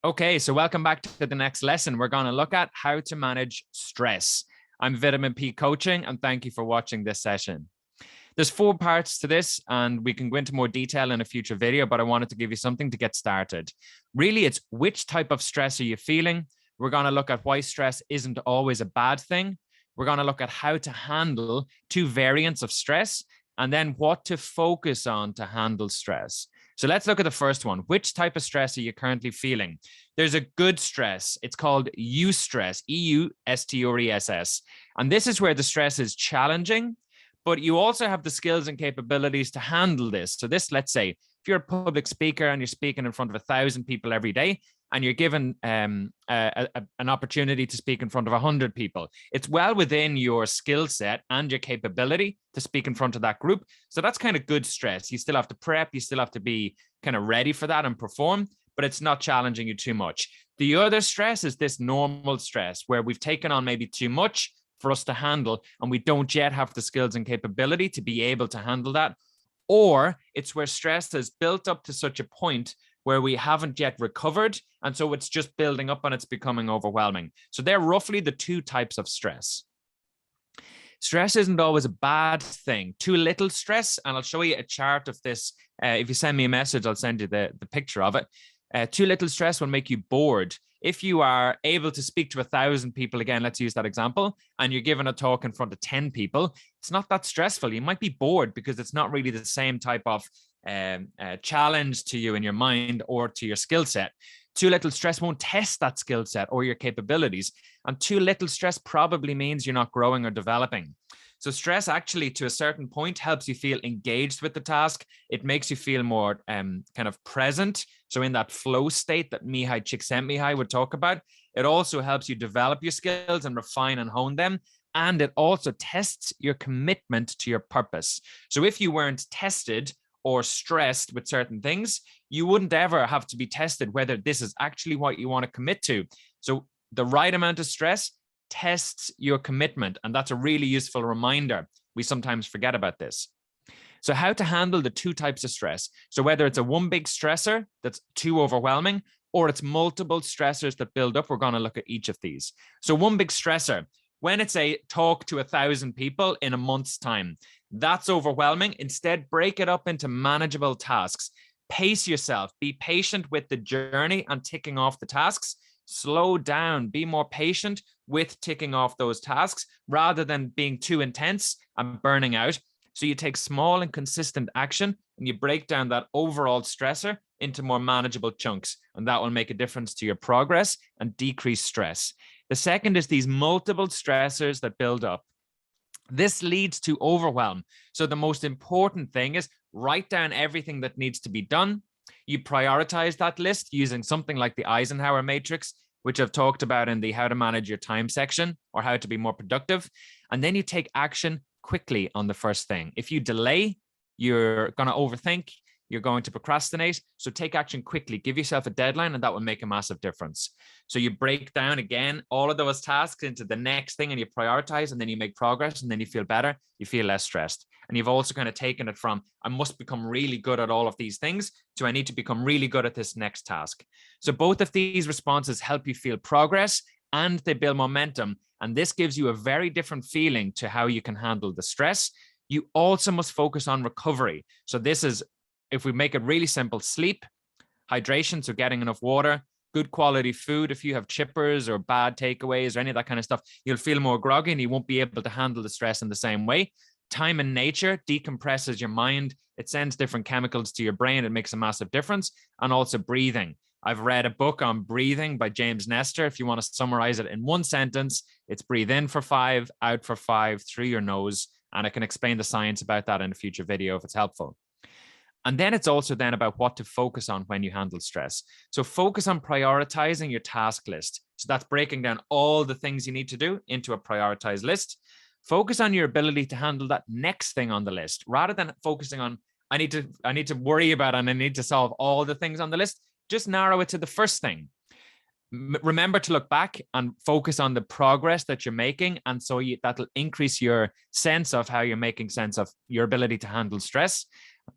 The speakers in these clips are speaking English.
Okay, so welcome back to the next lesson. We're going to look at how to manage stress. I'm Vitamin P Coaching, and thank you for watching this session. There's 4 parts to this, and we can go into more detail in a future video, but I wanted to give you something to get started. Really, it's which type of stress are you feeling? We're going to look at why stress isn't always a bad thing. We're going to look at how to handle 2 variants of stress, and then what to focus on to handle stress. So let's look at the first one. Which type of stress are you currently feeling? There's a good stress. It's called eustress, E-U-S-T-R-E-S-S. And this is where the stress is challenging, but you also have the skills and capabilities to handle this. So this, let's say, if you're a public speaker and you're speaking in front of 1,000 people every day, and you're given an opportunity to speak in front of 100 people, it's well within your skill set and your capability to speak in front of that group. So that's kind of good stress. You still have to prep, you still have to be kind of ready for that and perform, but it's not challenging you too much. The other stress is this normal stress where we've taken on maybe too much for us to handle, and we don't yet have the skills and capability to be able to handle that. Or it's where stress has built up to such a point where we haven't yet recovered, and so it's just building up and it's becoming overwhelming. So they're roughly the 2 types of stress. Stress isn't always a bad thing. Too little stress, and I'll show you a chart of this. If you send me a message, I'll send you the picture of it. Too little stress will make you bored. If you are able to speak to 1,000 people, again, let's use that example, and you're given a talk in front of 10 people, it's not that stressful. You might be bored because it's not really the same type of challenge to you in your mind or to your skill set. Too little stress won't test that skill set or your capabilities. And too little stress probably means you're not growing or developing. So stress actually, to a certain point, helps you feel engaged with the task. It makes you feel more kind of present. So in that flow state that Mihai Csikszentmihalyi would talk about, it also helps you develop your skills and refine and hone them. And it also tests your commitment to your purpose. So if you weren't tested or stressed with certain things, you wouldn't ever have to be tested whether this is actually what you want to commit to. So the right amount of stress tests your commitment, and that's a really useful reminder. We sometimes forget about this. So how to handle the 2 types of stress. So whether it's a one big stressor that's too overwhelming, or it's multiple stressors that build up, we're going to look at each of these. So one big stressor, when it's a talk to 1,000 people in a month's time, that's overwhelming. Instead, break it up into manageable tasks. Pace yourself. Be patient with the journey and ticking off the tasks. Slow down. Be more patient with ticking off those tasks rather than being too intense and burning out. So you take small and consistent action and you break down that overall stressor into more manageable chunks, and that will make a difference to your progress and decrease stress. The second is these multiple stressors that build up. This leads to overwhelm. So the most important thing is write down everything that needs to be done. You prioritize that list using something like the Eisenhower matrix, which I've talked about in the how to manage your time section, or how to be more productive. And then you take action quickly on the first thing. If you delay, you're going to overthink, you're going to procrastinate. So take action quickly, give yourself a deadline, and that will make a massive difference. So you break down again all of those tasks into the next thing and you prioritize, and then you make progress, and then you feel better, you feel less stressed. And you've also kind of taken it from, I must become really good at all of these things, to I need to become really good at this next task. So both of these responses help you feel progress and they build momentum. And this gives you a very different feeling to how you can handle the stress. You also must focus on recovery. So this is, if we make it really simple, sleep, hydration, so getting enough water, good quality food. If you have chippers or bad takeaways or any of that kind of stuff, you'll feel more groggy and you won't be able to handle the stress in the same way. Time in nature decompresses your mind. It sends different chemicals to your brain. It makes a massive difference. And also breathing. I've read a book on breathing by James Nestor. If you want to summarize it in one sentence, it's breathe in for 5, out for 5, through your nose. And I can explain the science about that in a future video if it's helpful. And then it's also then about what to focus on when you handle stress. So focus on prioritizing your task list. So that's breaking down all the things you need to do into a prioritized list. Focus on your ability to handle that next thing on the list, rather than focusing on, I need to worry about and I need to solve all the things on the list. Just narrow it to the first thing. Remember to look back and focus on the progress that you're making. And so that'll increase your sense of how you're making sense of your ability to handle stress.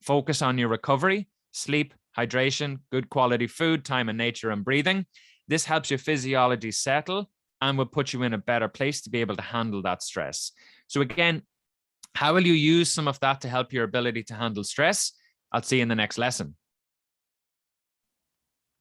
Focus on your recovery, sleep, hydration, good quality food, time in nature, and breathing. This helps your physiology settle and will put you in a better place to be able to handle that stress. So again, how will you use some of that to help your ability to handle stress? I'll see you in the next lesson.